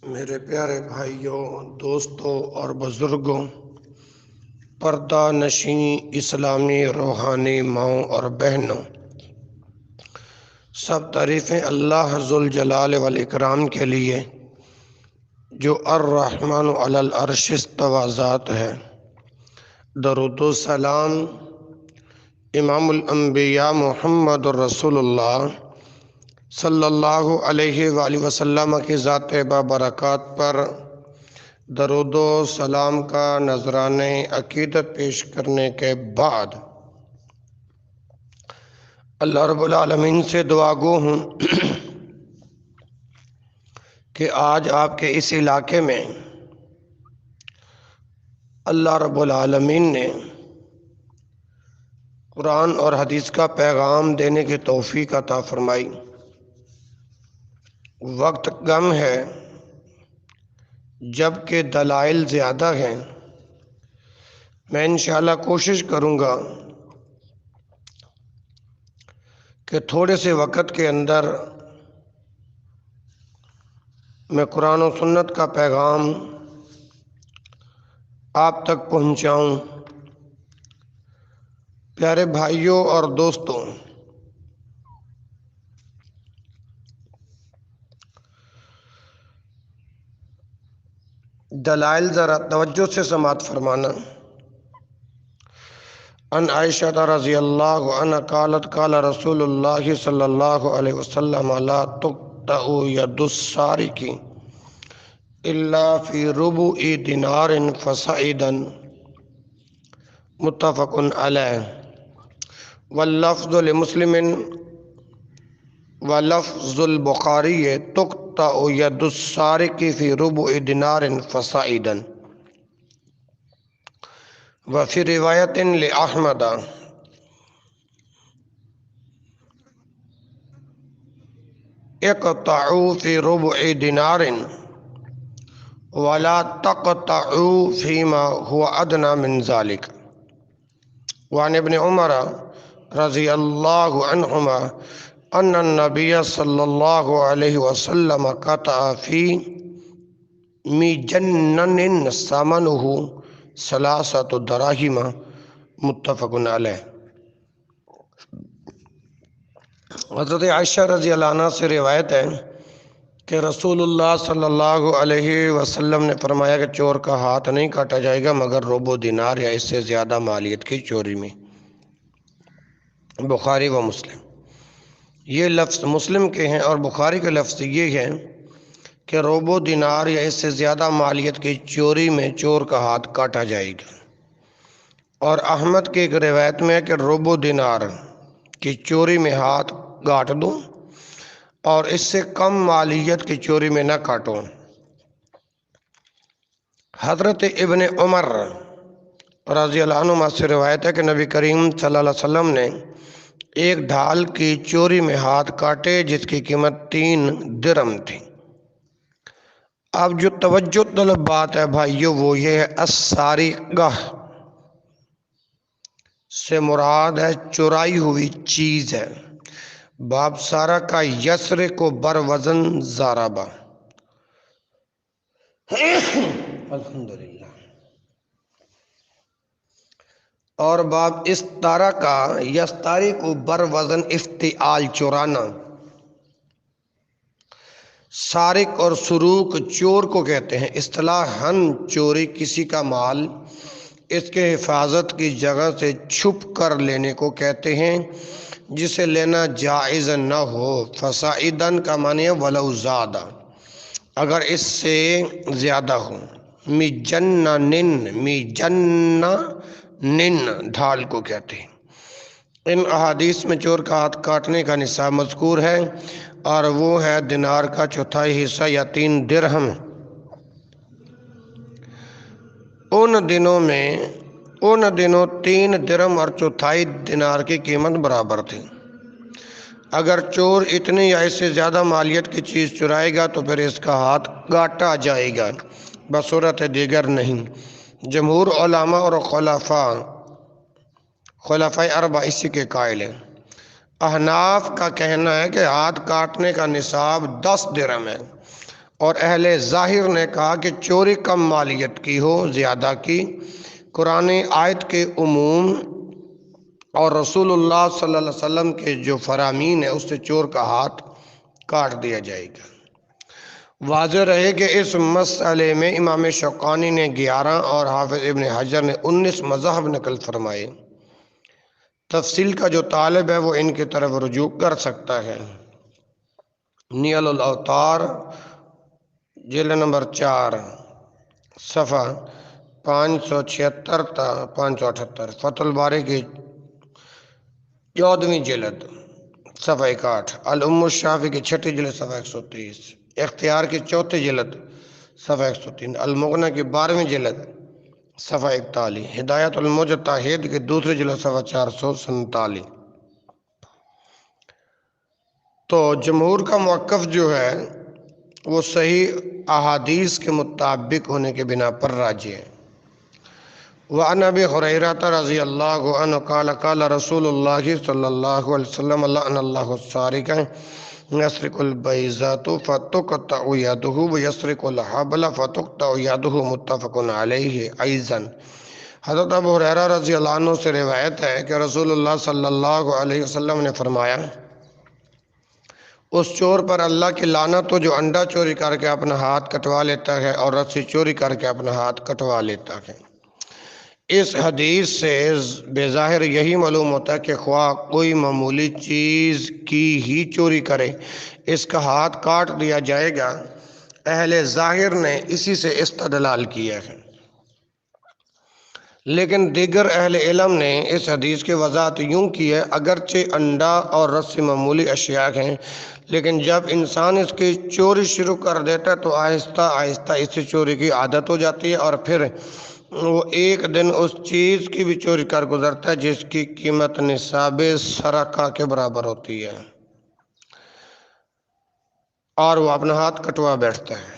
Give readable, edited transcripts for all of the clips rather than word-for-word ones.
میرے پیارے بھائیوں، دوستوں اور بزرگوں، پردہ نشین اسلامی روحانی ماؤں اور بہنوں، سب تعریفیں اللہ ذوالجلال والاکرام کے لیے جو الرحمن علی العرش استوی ذات ہے۔ درود و سلام امام الانبیاء محمد الرسول اللہ صلی اللہ علیہ وآلہ وسلم کی ذات بابرکات پر درود و سلام کا نذرانِ عقیدت پیش کرنے کے بعد اللہ رب العالمین سے دعا گو ہوں کہ آج آپ کے اس علاقے میں اللہ رب العالمین نے قرآن اور حدیث کا پیغام دینے کی توفیق عطا فرمائی۔ وقت کم ہے جبکہ دلائل زیادہ ہیں۔ میں انشاءاللہ کوشش کروں گا کہ تھوڑے سے وقت کے اندر میں قرآن و سنت کا پیغام آپ تک پہنچاؤں۔ پیارے بھائیوں اور دوستوں، دلائل ذرا توجہ سے سماعت فرمانا۔ ان عائشہ رضی اللہ عنہ قالت قال رسول اللہ صلی اللہ علیہ وسلم لا تقطع ید السارق الا فی ربع دینار فصاعدا، متفق علیہ، واللفظ لمسلم ولفظ البخاری تقطع ید السارق فی ربع دینار فصاعدا، وفی روایت لأحمد اقطعوا فی ربع دینار ولا تقطعوا فیما هو ادنی من ذلك۔ وعن ابن عمر رضی اللہ عنہما ان النبی صلی اللہ علیہ وسلم قطع فی مجنن ثمنہ ثلاثۃ دراہم، متفق علیہ۔ حضرت عائشہ رضی اللہ عنہ سے روایت ہے کہ رسول اللہ صلی اللہ علیہ وسلم نے فرمایا کہ چور کا ہاتھ نہیں کاٹا جائے گا مگر ربع دینار یا اس سے زیادہ مالیت کی چوری میں۔ بخاری و مسلم۔ یہ لفظ مسلم کے ہیں اور بخاری کا لفظ یہ ہے کہ ربع دینار یا اس سے زیادہ مالیت کی چوری میں چور کا ہاتھ کاٹا جائے گا۔ اور احمد کی ایک روایت میں ہے کہ ربع دینار کی چوری میں ہاتھ کاٹ دو اور اس سے کم مالیت کی چوری میں نہ کاٹو۔ حضرت ابن عمر رضی اللہ عنہ سے روایت ہے کہ نبی کریم صلی اللہ علیہ وسلم نے ایک ڈھال کی چوری میں ہاتھ کاٹے جس کی قیمت 3 درہم تھی۔ اب جو توجہ طلب بات ہے بھائیو وہ یہ ہے السارقہ سے مراد ہے چرائی ہوئی چیز ہے۔ باب سارقہ یسرق بر وزن ضاربہ۔ الحمدللہ۔ اور باب استارقہ یستارق بر وزن افتعال، چورانا۔ سارق اور سروق چور کو کہتے ہیں۔ اصطلاحاً چوری کسی کا مال اس کے حفاظت کی جگہ سے چھپ کر لینے کو کہتے ہیں جسے لینا جائز نہ ہو۔ فصاعداً کا معنی ہے ولو زادہ، اگر اس سے زیادہ ہو۔ مجنن ڈھال کو کہتے ہیں۔ ان احادیث میں چور کا ہاتھ کاٹنے کا نصاب مذکور ہے اور وہ ہے دینار کا چوتھائی حصہ یا 3 درہم۔ ان دنوں 3 درہم اور چوتھائی دینار کی قیمت برابر تھی۔ اگر چور اتنی یا اس سے زیادہ مالیت کی چیز چرائے گا تو پھر اس کا ہاتھ کاٹا جائے گا، بصورت دیگر نہیں۔ جمہور علماء اور خلفائے اربعہ اسی کے قائل ہیں۔ احناف کا کہنا ہے کہ ہاتھ کاٹنے کا نصاب 10 درہم ہے اور اہل ظاہر نے کہا کہ چوری کم مالیت کی ہو، زیادہ کی۔ قرآن آیت کے عموم اور رسول اللہ صلی اللہ علیہ وسلم کے جو فرامین ہے اس سے چور کا ہاتھ کاٹ دیا جائے گا۔ واضح رہے کہ اس مسئلے میں امام شوکانی نے 11 اور حافظ ابن حجر نے 19 مذاہب نقل فرمائے۔ تفصیل کا جو طالب ہے وہ ان کی طرف رجوع کر سکتا ہے۔ نیل الاوتار جلد نمبر 4 صفحہ 576 تا 578، فتح الباری کی 14ویں جلد صفحہ 61، الام الشافی کی 6 جلد صفحہ 130، اختیار کی 4 جلد صفحہ 103، المغنی کی 12ویں جلد صفحہ 41، ہدایت المجتہد کی 2 جلد صفحہ 447۔ تو جمہور کا موقف جو ہے وہ صحیح احادیث کے مطابق ہونے کے بنا پر راجح ہے۔ وعن ابی ہریرہ رضی اللہ عنہ قال قال رسول اللہ صلی اللہ علیہ وسلم لعن اللہ السارق یسرق البیضۃ فتقطع یدہ ویسرق الحبل فتقطع یدہ، متفق علیہ۔ ایضا حضرت ابو ہریرہ رضی اللہ عنہ سے روایت ہے کہ رسول اللہ صلی اللہ علیہ وسلم نے فرمایا، اس چور پر اللہ کی لعنت ہو جو انڈا چوری کر کے اپنا ہاتھ کٹوا لیتا ہے اور رسی چوری کر کے اپنا ہاتھ کٹوا لیتا ہے۔ اس حدیث سے بظاہر یہی معلوم ہوتا ہے کہ خواہ کوئی معمولی چیز کی ہی چوری کرے اس کا ہاتھ کاٹ دیا جائے گا۔ اہل ظاہر نے اسی سے استدلال کیا ہے، لیکن دیگر اہل علم نے اس حدیث کی وضاحت یوں کی ہے، اگرچہ انڈا اور رسی معمولی اشیاء ہیں، لیکن جب انسان اس کی چوری شروع کر دیتا ہے تو آہستہ آہستہ اس سے چوری کی عادت ہو جاتی ہے، اور پھر وہ ایک دن اس چیز کی بھی چوری کر گزرتا ہے جس کی قیمت نصاب سرقہ کے برابر ہوتی ہے، اور وہ اپنا ہاتھ کٹوا بیٹھتا ہے۔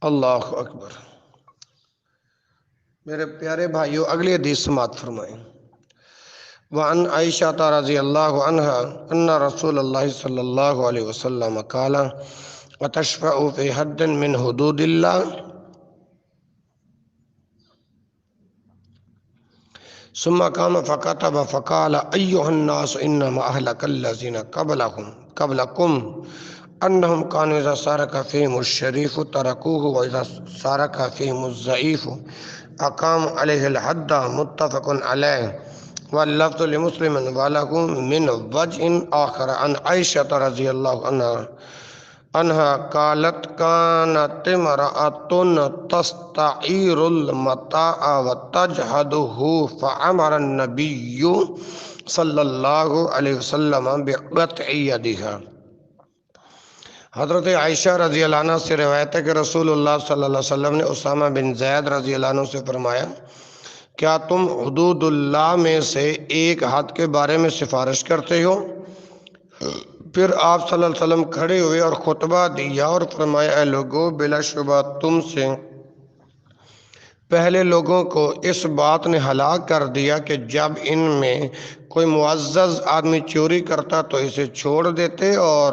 اللہ اکبر۔ میرے پیارے بھائیو، اگلی حدیث سماعت فرمائیں۔ وعن عائشہ رضی اللہ عنہا ان رسول اللہ صلی اللہ علیہ وسلم قال اتشفع فی حد من حدود اللہ ثم قام فكتب فقال ایها الناس انما اهلك الذين قبلكم انهم كانوا اذا سرق فيهم الشريف تركوه واذا سرق فيهم الضعيف اقام عليه الحد، متفق علیہ۔ واللفظ لمسلم وله من وجه آخر عن عائشة رضی اللہ عنہا قالت كانت امرأة تستعير المتاع وتجهده فأمر النبي صلی اللہ علیہ وسلم بقطع يدها۔ حضرت عائشہ رضی اللہ عنہ سے روایت ہے کہ رسول اللہ صلی اللہ علیہ وسلم نے اسامہ بن زید رضی اللہ عنہ سے فرمایا، کیا تم حدود اللہ میں سے ایک حد کے بارے میں سفارش کرتے ہو؟ پھر آپ صلی اللہ علیہ وسلم کھڑے ہوئے اور خطبہ دیا اور فرمایا، اے لوگو، بلا شبہ تم سے پہلے لوگوں کو اس بات نے ہلاک کر دیا کہ جب ان میں کوئی معزز آدمی چوری کرتا تو اسے چھوڑ دیتے، اور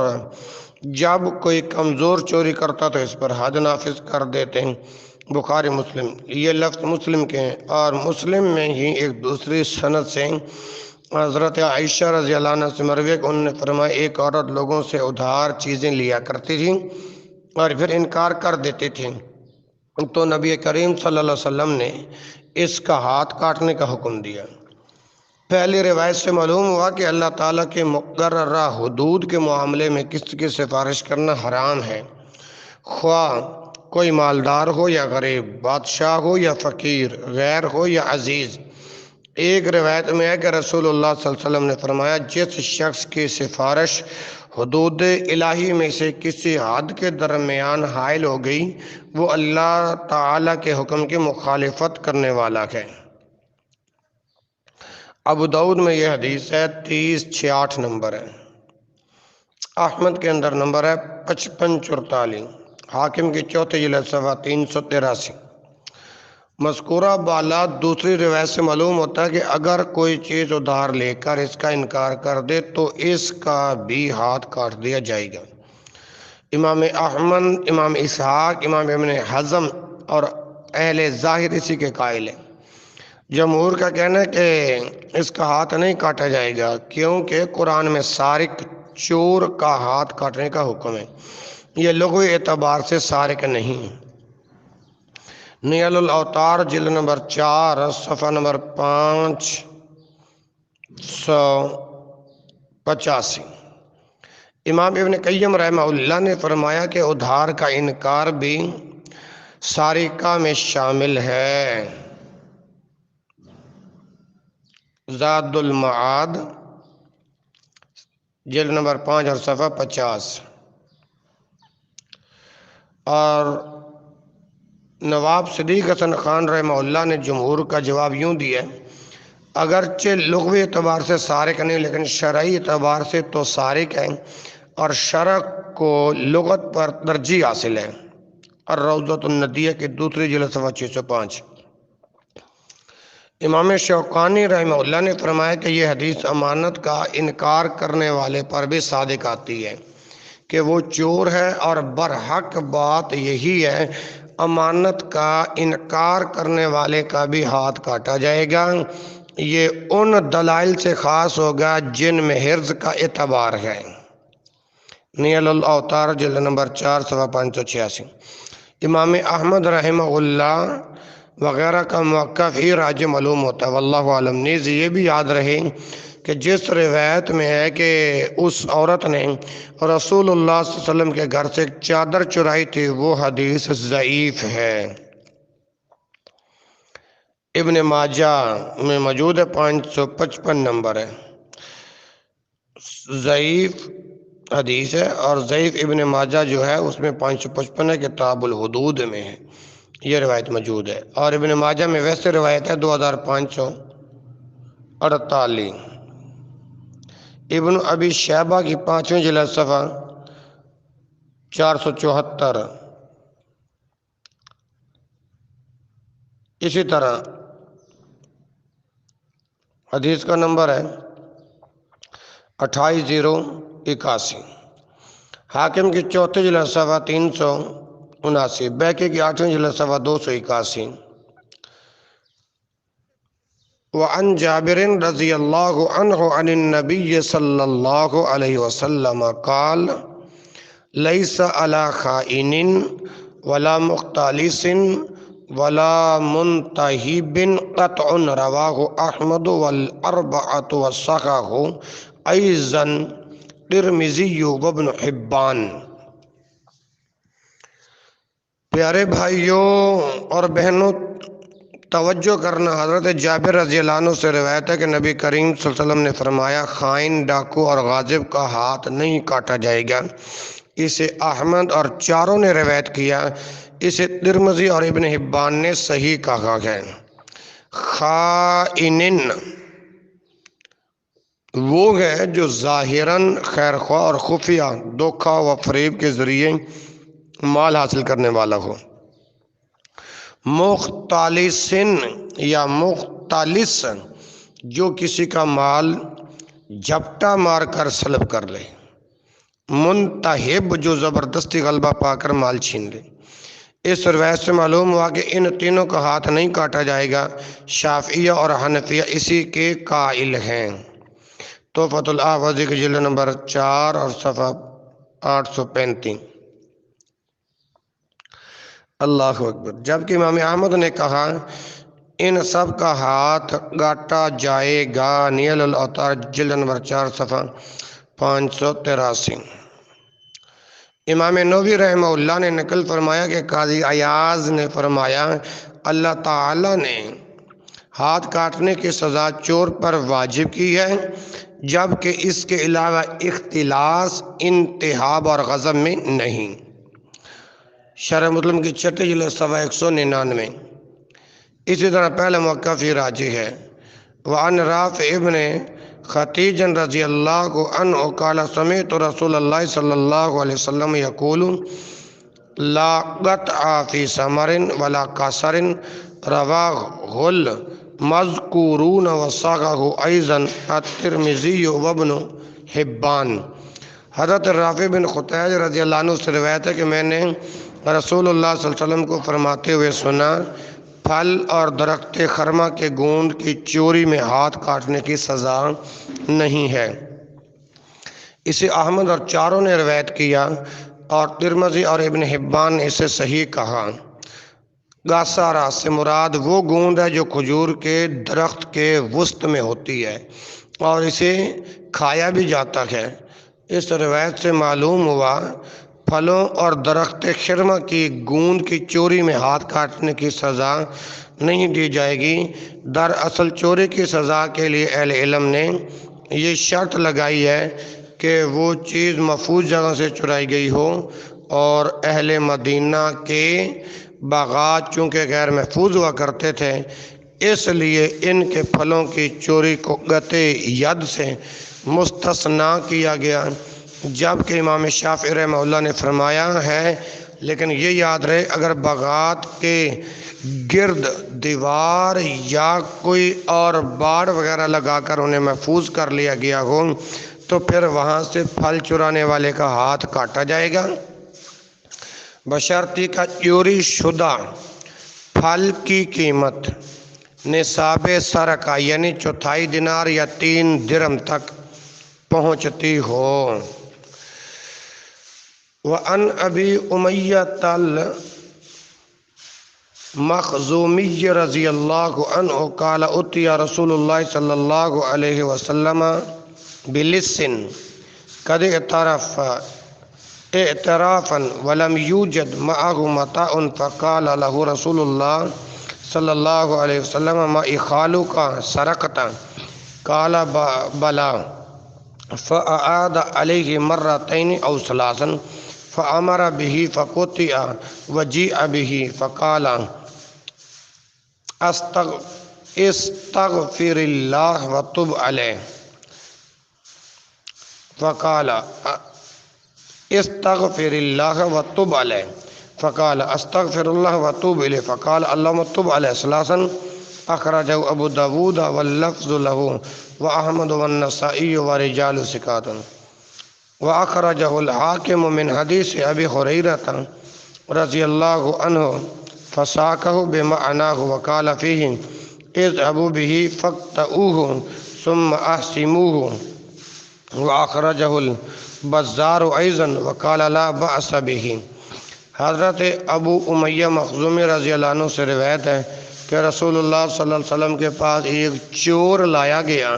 جب کوئی کمزور چوری کرتا تو اس پر حد نافذ کر دیتے ہیں۔ بخاری مسلم، یہ لفظ مسلم کے ہیں، اور مسلم میں ہی ایک دوسری سند سے حضرت عائشہ رضی اللہ عنہ سے مروی کہ انہوں نے فرمایا، ایک عورت لوگوں سے ادھار چیزیں لیا کرتی تھی اور پھر انکار کر دیتی تھی، تو نبی کریم صلی اللہ علیہ وسلم نے اس کا ہاتھ کاٹنے کا حکم دیا۔ پہلی روایت سے معلوم ہوا کہ اللہ تعالیٰ کے مقررہ حدود کے معاملے میں کسی کی سفارش کرنا حرام ہے، خواہ کوئی مالدار ہو یا غریب، بادشاہ ہو یا فقیر، غیر ہو یا عزیز۔ ایک روایت میں ہے کہ رسول اللہ صلی اللہ علیہ وسلم نے فرمایا، جس شخص کی سفارش حدود الہی میں سے کسی حد کے درمیان حائل ہو گئی وہ اللہ تعالیٰ کے حکم کی مخالفت کرنے والا ہے۔ ابو داؤد میں یہ حدیث ہے 3068 نمبر ہے، احمد کے اندر نمبر ہے 5544، حاکم کی 4 جلد صفحہ 383۔ مذکورہ بالا دوسری روایت سے معلوم ہوتا ہے کہ اگر کوئی چیز ادھار لے کر اس کا انکار کر دے تو اس کا بھی ہاتھ کاٹ دیا جائے گا۔ امام احمد، امام اسحاق، امام ابن حزم اور اہل ظاہر اسی کے قائل ہیں۔ جمہور کا کہنا ہے کہ اس کا ہاتھ نہیں کاٹا جائے گا کیونکہ قرآن میں سارق، چور کا ہاتھ کاٹنے کا حکم ہے، یہ لغوی اعتبار سے سارق نہیں۔ نیل الاوتار جلد نمبر 4 صفحہ نمبر 585۔ امام ابن قیم رحمہ اللہ نے فرمایا کہ ادھار کا انکار بھی سارقہ میں شامل ہے۔ زاد المعاد جلد نمبر 5 اور صفحہ 50۔ اور نواب صدیق حسن خان رحمہ اللہ نے جمہور کا جواب یوں دیا ہے، اگرچہ لغوی اعتبار سے سارق نہیں لیکن شرعی اعتبار سے تو سارق ہے، اور شرع کو لغت پر ترجیح حاصل ہے۔ الروضۃ الندیہ کی دوسری جلد صفحہ 605۔ امام شوکانی رحمہ اللہ نے فرمایا کہ یہ حدیث امانت کا انکار کرنے والے پر بھی صادق آتی ہے کہ وہ چور ہے، اور برحق بات یہی ہے، امانت کا انکار کرنے والے کا بھی ہاتھ کاٹا جائے گا۔ یہ ان دلائل سے خاص ہوگا جن میں حرز کا اعتبار ہے۔ نیل الاوتار جلد نمبر 4 صفحہ 586۔ امام احمد رحمہ اللہ وغیرہ کا موقف ہی راجح معلوم ہوتا ہے، واللہ عالم۔ نیز یہ بھی یاد رہے کہ جس روایت میں ہے کہ اس عورت نے رسول اللہ صلی اللہ علیہ وسلم کے گھر سے ایک چادر چرائی تھی، وہ حدیث ضعیف ہے۔ ابن ماجہ میں موجود ہے، 555 نمبر ہے، ضعیف حدیث ہے۔ اور ضعیف ابن ماجہ جو ہے اس میں 555 ہے، کتاب الحدود میں ہے یہ روایت موجود ہے۔ اور ابن ماجہ میں ویسے روایت ہے 2548۔ ابن ابی شیبہ کی 5ویں جلد صفحہ 474۔ اسی طرح حدیث کا نمبر ہے 28081۔ حاکم کی 4تھی جلد صفحہ 379۔ بیہقی کی 8ویں جلد صفحہ 281۔ وعن جابر رضی اللہ عنہ عن النبی صلی اللہ علیہ وسلم قال لیس علی خائن ولا مختلس ولا منتہب قطع، رواہ احمد والاربعۃ وصححہ ایضا ترمذی وابن حبان۔ پیارے بھائیوں اور بہنوں، توجہ کرنا، حضرت جابر رضی اللہ عنہ سے روایت ہے کہ نبی کریم صلی اللہ علیہ وسلم نے فرمایا، خائن، ڈاکو اور غاصب کا ہاتھ نہیں کاٹا جائے گا۔ اسے احمد اور چاروں نے روایت کیا، اسے ترمذی اور ابن حبان نے صحیح کہا ہے۔ خائن وہ ہے جو ظاہراً خیر خواہ اور خفیہ دھوکہ و فریب کے ذریعے مال حاصل کرنے والا ہو۔ مختلسن یا مختلس جو کسی کا مال جھپٹا مار کر سلب کر لے۔ منتہب جو زبردستی غلبہ پا کر مال چھین لے۔ اس روایت سے معلوم ہوا کہ ان تینوں کا ہاتھ نہیں کاٹا جائے گا۔ شافعیہ اور حنفیہ اسی کے قائل ہیں۔ تحفۃ الاحوذی کی جلد نمبر 4 اور صفحہ 835۔ اللہ اکبر۔ جبکہ امام احمد نے کہا ان سب کا ہاتھ کاٹا جائے گا۔ نیل الاوتار جلد نمبر 4 صفحہ 583۔ امام نووی رحمہ اللہ نے نقل فرمایا کہ قاضی عیاض نے فرمایا، اللہ تعالی نے ہاتھ کاٹنے کی سزا چور پر واجب کی ہے، جبکہ اس کے علاوہ اختلاس، انتہاب اور غضب میں نہیں۔ شرح مسلم کی 6 جلد صفحہ 199۔ اسی طرح پہلا موقف ہی راجح ہے۔ وعن رافع ابن خدیج رضی اللہ عنہ قال سمعت رسول اللہ صلی اللہ علیہ وسلم یقول لا قطع فی ثمر ولا قصر رواہ المذکورون وصاغہ ایضا الترمذی وابن حبان۔ حضرت رافع بن خدیج رضی اللہ عنہ سے روایت ہے کہ میں نے رسول اللہ صلی اللہ علیہ وسلم کو فرماتے ہوئے سنا، پھل اور درخت خرما کے گوند کی چوری میں ہاتھ کاٹنے کی سزا نہیں ہے۔ اسے احمد اور چاروں نے روایت کیا اور ترمذی اور ابن حبان نے اسے صحیح کہا۔ گاسارا سے مراد وہ گوند ہے جو کھجور کے درخت کے وسط میں ہوتی ہے اور اسے کھایا بھی جاتا ہے۔ اس روایت سے معلوم ہوا پھلوں اور درخت خرما کی گوند کی چوری میں ہاتھ کاٹنے کی سزا نہیں دی جائے گی۔ دراصل چوری کی سزا کے لیے اہل علم نے یہ شرط لگائی ہے کہ وہ چیز محفوظ جگہ سے چرائی گئی ہو، اور اہل مدینہ کے باغات چونکہ غیر محفوظ ہوا کرتے تھے، اس لیے ان کے پھلوں کی چوری کو قطع ید سے مستثنیٰ کیا گیا، جبکہ امام شافعی رحمہ اللہ نے فرمایا ہے لیکن یہ یاد رہے اگر باغات کے گرد دیوار یا کوئی اور باڑ وغیرہ لگا کر انہیں محفوظ کر لیا گیا ہو تو پھر وہاں سے پھل چرانے والے کا ہاتھ کاٹا جائے گا، بشرطی کا چوری شدہ پھل کی قیمت نصاب سرقہ یعنی 4 دینار یا 3 درہم تک پہنچتی ہو۔ وعن ابی امیۃ المخزومی رضی اللہ عنہ قال اتی رسول اللہ صلی اللہ علیہ وسلم بلص قد اعترف اعترافا ولم یوجد معه متاع فقال له رسول اللہ صلی اللہ علیہ وسلم ما اخالک سرقت قال بلا فأعاد علیہ مرتين او ثلاثا فأمر به فقطع وجيء به فقال استغفر الله وتب عليه فقال استغفر الله وتب عليه فقال استغفر الله وتوب إليه فقال اللهم تب عليه ثلاثا اخرجه ابو داود واللفظ له واحمد والنسائي ورجال ثقات واخرجه الحاكم من حديث ابي هريرة رضي الله عنه فساقه بمعناه وقال فيه اذهبوا به فاقطعوه ثم احسموه واخرجه البزار ايضا وقال لا بأس به۔ حضرت ابو امیہ مخزومی رضی اللہ عنہ سے روایت ہے کہ رسول اللہ صلی اللہ علیہ وسلم کے پاس ایک چور لایا گیا،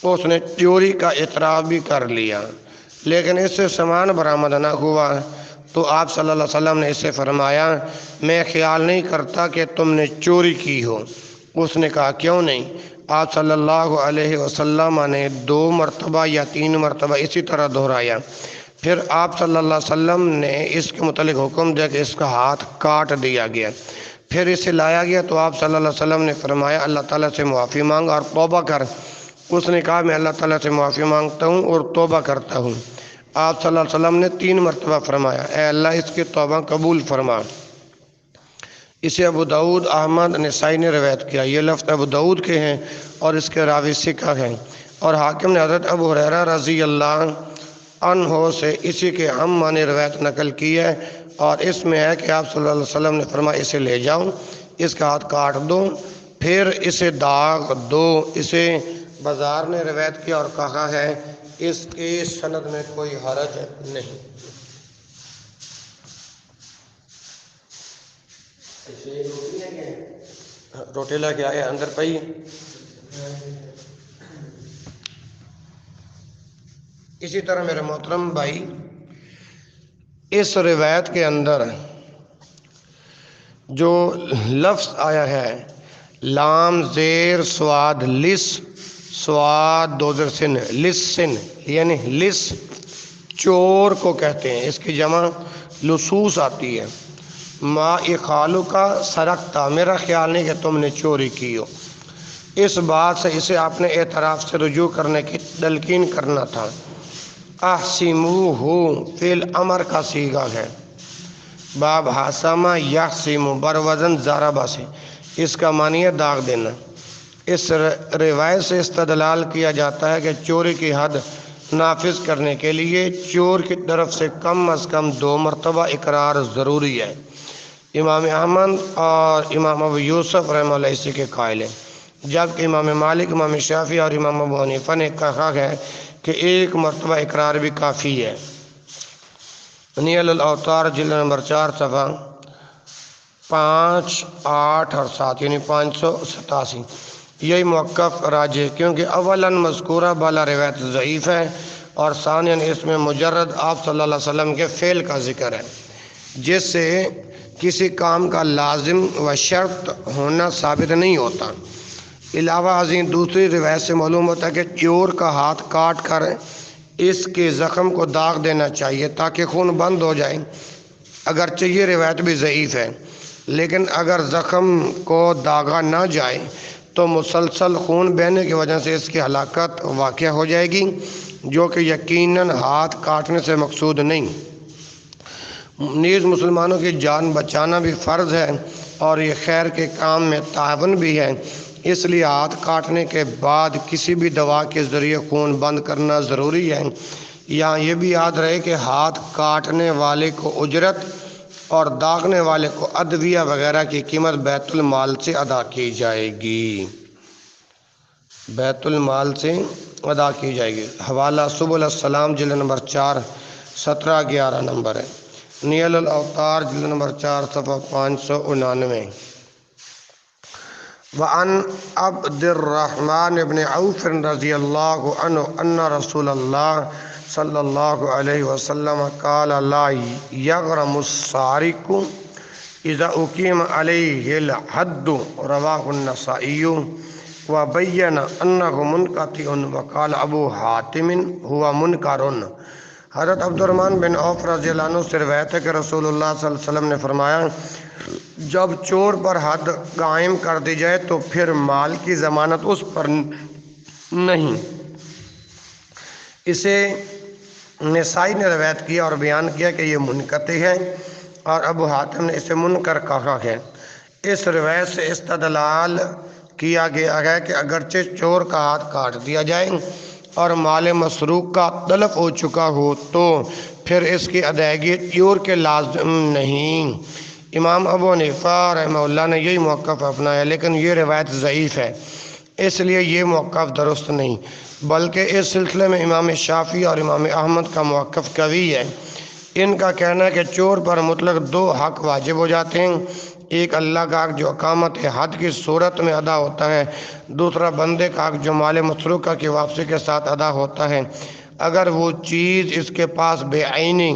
اس نے چوری کا اعتراف بھی کر لیا لیکن اس سے سامان برآمد نہ ہوا، تو آپ صلی اللہ علیہ وسلم نے اسے فرمایا میں خیال نہیں کرتا کہ تم نے چوری کی ہو۔ اس نے کہا کیوں نہیں؟ آپ صلی اللہ علیہ وسلم نے 2 مرتبہ یا 3 مرتبہ اسی طرح دہرایا، پھر آپ صلی اللہ علیہ وسلم نے اس کے متعلق حکم دیا کہ اس کا ہاتھ کاٹ دیا گیا، پھر اسے لایا گیا تو آپ صلی اللہ علیہ وسلم نے فرمایا اللہ تعالیٰ سے معافی مانگ اور توبہ کر۔ اس نے کہا میں اللہ تعالیٰ سے معافی مانگتا ہوں اور توبہ کرتا ہوں۔ آپ صلی اللہ علیہ وسلم نے 3 مرتبہ فرمایا اے اللہ اس کی توبہ قبول فرما۔ اسے ابو داود احمد نسائی نے روایت کیا، یہ لفظ ابو داود کے ہیں اور اس کے راوی ثقہ ہیں، اور حاکم نے حضرت ابو ہریرہ رضی اللہ عنہ سے اسی کے ہم معنی روایت نقل کی ہے، اور اس میں ہے کہ آپ صلی اللہ علیہ وسلم نے فرمایا اسے لے جاؤ، اس کا ہاتھ کاٹ دو، پھر اسے داغ دو۔ اسے بازار نے روایت کیا اور کہا ہے اس کی سند میں کوئی حرج نہیں۔ روٹی لے کے آئے اندر پئی۔ اسی طرح میرے محترم بھائی اس روایت کے اندر جو لفظ آیا ہے لام زیر سواد لس سواد 2 زر سن لسن یعنی لس چور کو کہتے ہیں، اس کی جمع لصوص آتی ہے۔ ما اخالو کا سرقتا میرا خیال نہیں کہ تم نے چوری کی ہو، اس بات سے اسے آپ نے اعتراف سے رجوع کرنے کی تلقین کرنا تھا۔ احسموہ فعل امر کا صیغہ ہے، باب حسمہ یحسم بر وزن ضربہ سے، اس کا معنی ہے داغ دینا۔ اس روایت سے استدلال کیا جاتا ہے کہ چوری کی حد نافذ کرنے کے لیے چور کی طرف سے کم از کم 2 مرتبہ اقرار ضروری ہے۔ امام احمد اور امام ابو یوسف رحمہ اللہ اسی کے قائل ہیں، جبکہ امام مالک، امام شافعی اور امام ابو حنیفہ نے کہا ہے کہ 1 مرتبہ اقرار بھی کافی ہے۔ نیل الاوتار جلد نمبر 4 صفحہ 5، 8 اور 7 یعنی 587۔ یہی موقف راجح، کیونکہ اولاً مذکورہ بالا روایت ضعیف ہے، اور ثانیاً اس میں مجرد آپ صلی اللہ علیہ وسلم کے فعل کا ذکر ہے، جس سے کسی کام کا لازم و شرط ہونا ثابت نہیں ہوتا۔ علاوہ ازیں دوسری روایت سے معلوم ہوتا ہے کہ چور کا ہاتھ کاٹ کر اس کے زخم کو داغ دینا چاہیے تاکہ خون بند ہو جائے۔ اگرچہ یہ روایت بھی ضعیف ہے، لیکن اگر زخم کو داغا نہ جائے تو مسلسل خون بہنے کی وجہ سے اس کی ہلاکت واقع ہو جائے گی، جو کہ یقیناً ہاتھ کاٹنے سے مقصود نہیں۔ نیز مسلمانوں کی جان بچانا بھی فرض ہے، اور یہ خیر کے کام میں تعاون بھی ہے، اس لیے ہاتھ کاٹنے کے بعد کسی بھی دوا کے ذریعے خون بند کرنا ضروری ہے۔ یہاں یہ بھی یاد رہے کہ ہاتھ کاٹنے والے کو اجرت اور داغنے والے کو ادویہ وغیرہ کی قیمت بیت المال سے ادا کی جائے گی، بیت المال سے ادا کی جائے گی۔ حوالہ سبل السلام جلد نمبر 4 17-11 نمبر ہے۔ نیل الاوتار جلد نمبر 4 صفحہ 599۔ وعن عبد الرحمن بن عوف رضی اللہ عنہ ان رسول اللہ صلی اللہ علیہ وسلم قال لا یغرم السارق اذا اقیم علیہ الحد، رواہ النسائی وبین انہ منقطع وقال ابو حاتم ہوا منکر۔ حضرت عبد الرحمن بن عوف رضی اللہ عنہ سے روایت ہے کہ رسول اللہ صلی اللہ علیہ وسلم نے فرمایا، جب چور پر حد قائم کر دی جائے تو پھر مال کی ضمانت اس پر نہیں۔ اسے نسائی نے روایت کیا اور بیان کیا کہ یہ منقطع ہے، اور ابو حاتم نے اسے منکر کہا ہے۔ اس روایت سے استدلال کیا گیا ہے کہ اگرچہ چور کا ہاتھ کاٹ دیا جائے اور مال مسروق کا تلف ہو چکا ہو تو پھر اس کی ادائیگی چور کے لازم نہیں۔ امام ابو حنیفہ رحمہ اللہ نے یہی موقف اپنایا، لیکن یہ روایت ضعیف ہے، اس لیے یہ موقف درست نہیں، بلکہ اس سلسلے میں امام شافعی اور امام احمد کا موقف قوی ہے۔ ان کا کہنا ہے کہ چور پر مطلق 2 حق واجب ہو جاتے ہیں، ایک اللہ کا حق جو اقامت حد کی صورت میں ادا ہوتا ہے، دوسرا بندے کا حق جو مال مسروقہ کی واپسی کے ساتھ ادا ہوتا ہے۔ اگر وہ چیز اس کے پاس بے عینی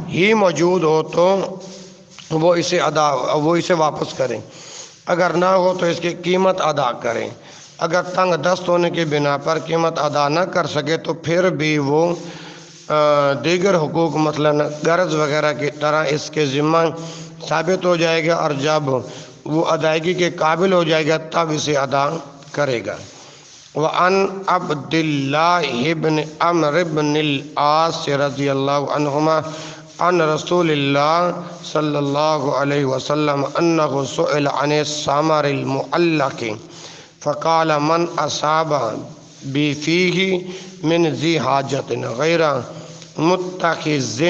ہی موجود ہو تو وہ اسے واپس کریں، اگر نہ ہو تو اس کی قیمت ادا کریں۔ اگر تنگ دست ہونے کی بنا پر قیمت ادا نہ کر سکے تو پھر بھی وہ دیگر حقوق مثلا قرض وغیرہ کی طرح اس کے ذمہ ثابت ہو جائے گا، اور جب وہ ادائیگی کے قابل ہو جائے گا تب اسے ادا کرے گا۔ وعن عبد اللہ بن عمرو بن العاص رضی اللہ عنہما عن رسول اللہ صلی اللہ علیہ وسلم انہ سئل عن الثمر المعلق فقال من اصاب بفیہ من ذی حاجۃ غیر متخذ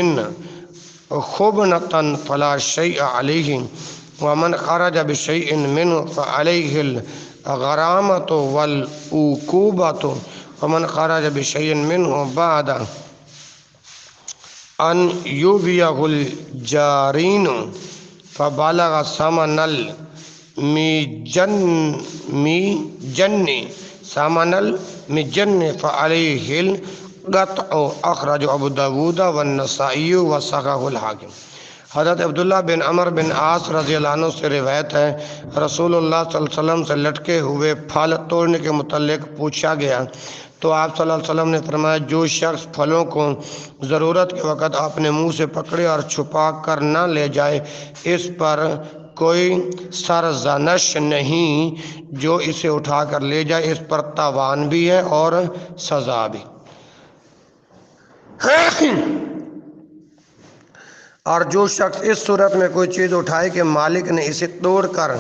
خبنۃ فلا شیء علیہ ومن خرج بشیء منہ فعلیہ الغرامۃ والعقوبۃ ومن خرج بشیء منہ بعد ان یوبیہ الجارین فبلغ ثمن المجن فعلیہ القطع، اخرج ابو داود والنسائی وصححہ الحاکم۔ حضرت عبداللہ بن عمرو بن عاص رضی اللہ عنہ سے روایت ہے، رسول اللہ صلی اللہ علیہ وسلم سے لٹکے ہوئے پھل توڑنے کے متعلق پوچھا گیا تو آپ صلی اللہ علیہ وسلم نے فرمایا، جو شخص پھلوں کو ضرورت کے وقت اپنے منہ سے پکڑے اور چھپا کر نہ لے جائے، اس پر کوئی سرزنش نہیں، جو اسے اٹھا کر لے جائے اس پر تاوان بھی ہے اور سزا بھی۔ اور جو شخص اس صورت میں کوئی چیز اٹھائے کہ مالک نے اسے توڑ کر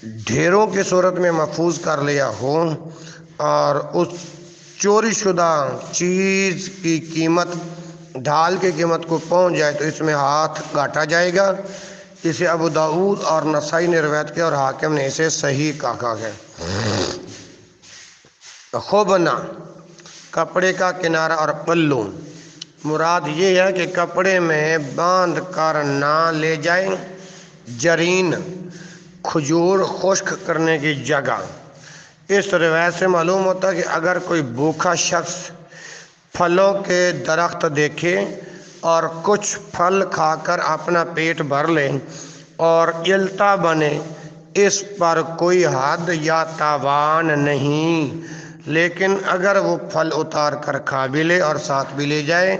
ڈھیروں کی صورت میں محفوظ کر لیا ہو اور اس چوری شدہ چیز کی قیمت ڈھال کی قیمت کو پہنچ جائے تو اس میں ہاتھ کاٹا جائے گا۔ اسے ابو داؤد اور نسائی نے روایت کیا اور حاکم نے اسے صحیح کہا ہے۔ خوبنا، کپڑے کا کنارہ اور پلو، مراد یہ ہے کہ کپڑے میں باندھ کر نہ لے جائیں۔ جرین، کھجور خشک کرنے کی جگہ۔ اس روایت سے معلوم ہوتا ہے کہ اگر کوئی بھوکا شخص پھلوں کے درخت دیکھے اور کچھ پھل کھا کر اپنا پیٹ بھر لے اور الٹا بنے، اس پر کوئی حد یا تاوان نہیں، لیکن اگر وہ پھل اتار کر کھا بھی لے اور ساتھ بھی لے جائے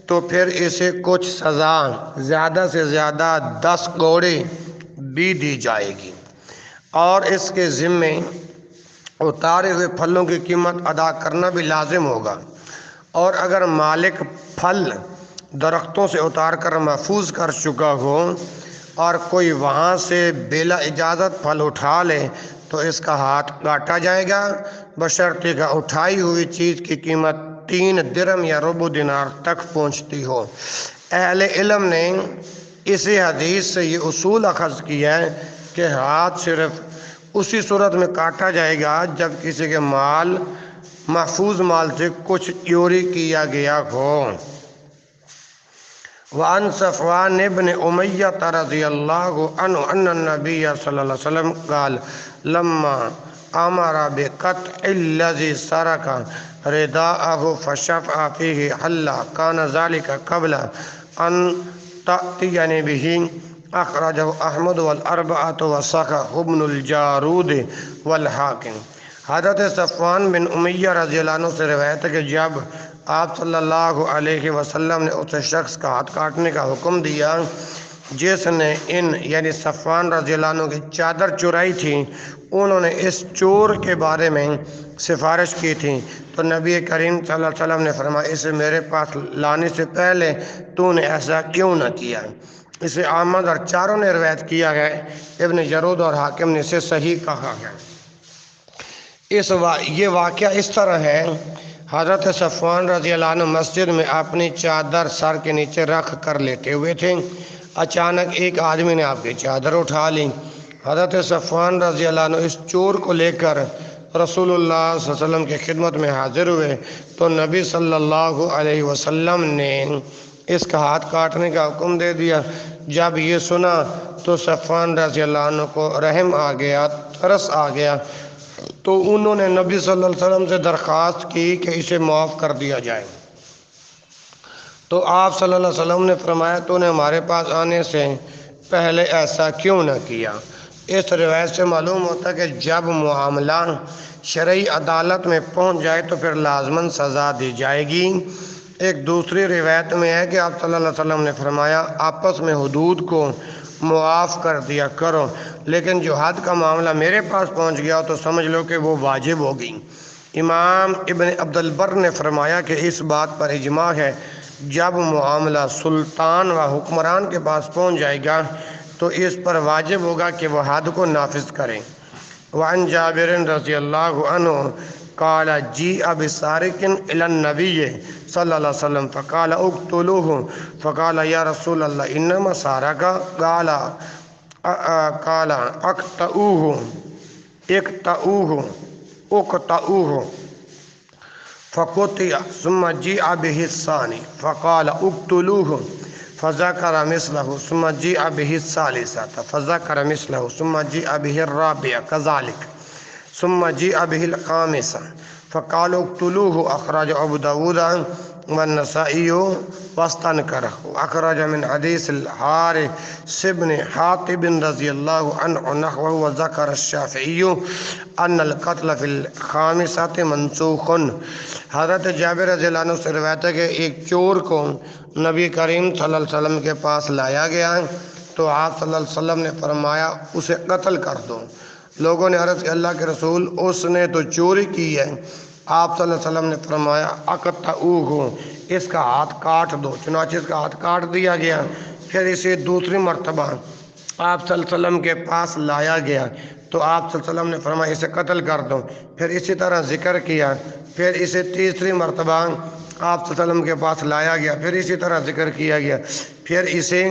تو پھر اسے کچھ سزا، زیادہ سے زیادہ 10 کوڑے بھی دی جائے گی، اور اس کے ذمے اتارے ہوئے پھلوں کی قیمت ادا کرنا بھی لازم ہوگا، اور اگر مالک پھل درختوں سے اتار کر محفوظ کر چکا ہو اور کوئی وہاں سے بلا اجازت پھل اٹھا لے تو اس کا ہاتھ کاٹا جائے گا، بشرطے کہ اٹھائی ہوئی چیز کی قیمت 3 درہم یا ربع دینار تک پہنچتی ہو۔ اہل علم نے اسی حدیث سے یہ اصول اخذ کیا ہے کہ ہاتھ صرف اسی صورت میں کاٹا جائے گا جب کسی کے مال، محفوظ مال سے کچھ چوری کیا گیا ہو۔ وعن صفوان بن امیہ رضی اللہ عنہ ان النبی صلی اللہ علیہ وسلم قال لما امر بقطع الذي سرق رداءه فشفع فيه حل كان ذلك قبل ان تأتيني به اخرجه احمد والاربعة وصححه ابن الجارود والحاکم۔ حضرت صفوان بن امیہ رضی اللہ عنہ سے روایت ہے کہ جب آپ صلی اللہ علیہ وسلم نے اس شخص کا ہاتھ کاٹنے کا حکم دیا جس نے یعنی صفوان رضی اللہ عنہ کی چادر چرائی تھی، انہوں نے اس چور کے بارے میں سفارش کی تھی، تو نبی کریم صلی اللہ علیہ وسلم نے فرمایا اسے میرے پاس لانے سے پہلے تو نے ایسا کیوں نہ کیا؟ اسے احمد اور چاروں نے روایت کیا ہے، ابن جارود اور حاکم نے اسے صحیح کہا ہے۔ یہ واقعہ اس طرح ہے، حضرت صفوان رضی اللہ عنہ مسجد میں اپنی چادر سر کے نیچے رکھ کر لیٹے ہوئے تھے، اچانک ایک آدمی نے آپ کی چادر اٹھا لی۔ حضرت صفوان رضی اللہ عنہ اس چور کو لے کر رسول اللہ صلی اللہ علیہ وسلم کی خدمت میں حاضر ہوئے تو نبی صلی اللہ علیہ وسلم نے اس کا ہاتھ کاٹنے کا حکم دے دیا۔ جب یہ سنا تو صفوان رضی اللہ عنہ کو رحم آ گیا، ترس آ گیا، تو انہوں نے نبی صلی اللہ علیہ وسلم سے درخواست کی کہ اسے معاف کر دیا جائے، تو آپ صلی اللہ علیہ وسلم نے فرمایا تو نے ہمارے پاس آنے سے پہلے ایسا کیوں نہ کیا؟ اس روایت سے معلوم ہوتا ہے کہ جب معاملہ شرعی عدالت میں پہنچ جائے تو پھر لازماً سزا دی جائے گی۔ ایک دوسری روایت میں ہے کہ آپ صلی اللہ علیہ وسلم نے فرمایا آپس میں حدود کو معاف کر دیا کرو، لیکن جو حد کا معاملہ میرے پاس پہنچ گیا تو سمجھ لو کہ وہ واجب ہوگی۔ امام ابن عبد البر نے فرمایا کہ اس بات پر اجماع ہے جب معاملہ سلطان و حکمران کے پاس پہنچ جائے گا تو اس پر واجب ہوگا کہ وہ حد کو نافذ کریں۔ وعن جابر رضی اللہ عنہ قال جیء بسارق الی النبی صلی اللہ علیہ وسلم فقال اقتلوه فقال یا رسول اللہ انما سارق قال اقطعوه فقطع ثم جیء به الثانی فقال اقتلوه فذكر مثله ثم جيء به الثالثة فذكر مثله ثم جيء به الرابعة كذلك ثم جيء به الخامسة فقالوا اقتلوه أخرج أبو داود والنسائي واستنكره وأخرج من حديث الحارث بن حاطب رضي الله عنه نحوه وذكر الشافعي أن القتل في الخامسة منسوخ۔ حضرت جابر رضی اللہ عنہ سے روایت ہے کہ ایک چور کو نبی کریم صلی اللہ علیہ وسلم کے پاس لایا گیا تو آپ صلی اللہ علیہ وسلم نے فرمایا اسے قتل کر دو۔ لوگوں نے عرض کہ اللہ کے رسول اس نے تو چوری کی ہے۔ آپ صلی اللہ علیہ وسلم نے فرمایا اقطعوہ، اس کا ہاتھ کاٹ دو۔ چنانچہ اس کا ہاتھ کاٹ دیا گیا۔ پھر اسے دوسری مرتبہ آپ صلی اللہ علیہ وسلم کے پاس لایا گیا تو آپ صلی اللہ علیہ وسلم نے فرمایا اسے قتل کر دو۔ پھر اسی طرح ذکر کیا، پھر اسے تیسری مرتبہ آپ صلی اللہ علیہ وسلم کے پاس لایا گیا، پھر اسی طرح ذکر کیا گیا، پھر اسے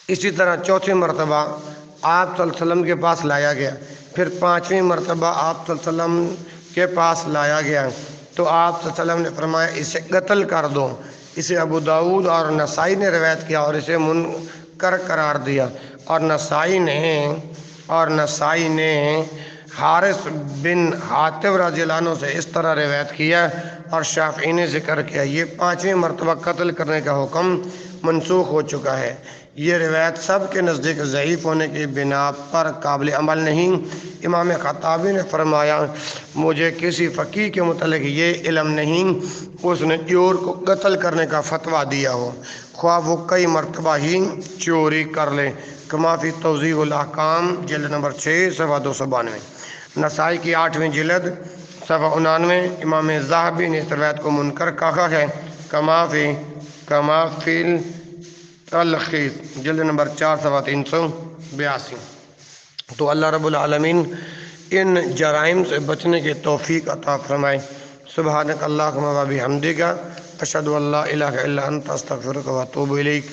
اسی طرح چوتھی مرتبہ آپ صلی اللہ علیہ وسلم کے پاس لایا گیا، پھر پانچویں مرتبہ آپ صلی اللہ علیہ وسلم کے پاس لایا گیا تو آپ صلی اللہ علیہ وسلم نے فرمایا اسے قتل کر دو۔ اسے ابو داؤد اور نسائی نے روایت کیا اور اسے منکر قرار دیا، اور نسائی نے حارث بن حاتب رضی اللہ عنہ سے اس طرح روایت کیا، اور شافعی نے ذکر کیا یہ پانچویں مرتبہ قتل کرنے کا حکم منسوخ ہو چکا ہے۔ یہ روایت سب کے نزدیک ضعیف ہونے کی بنا پر قابل عمل نہیں۔ امام خطابی نے فرمایا مجھے کسی فقیہ کے متعلق یہ علم نہیں اس نے چور کو قتل کرنے کا فتویٰ دیا ہو، خواہ وہ کئی مرتبہ ہی چوری کر لے۔ کما فی توضیح الاحکام جلد نمبر 6 صفحہ 292، نسائی کی 8ویں جلد صفحہ 99۔ امام ذہبی نے اس روایت کو منکر کہا ہے، کما فی تلخیص جلد نمبر 4 صفحہ 382۔ تو اللہ رب العالمین ان جرائم سے بچنے کی توفیق عطا فرمائے۔ سبحانک اللہم و بحمدک، اشہد ان لا الہ الا انت، استغفرک و اتوب الیک۔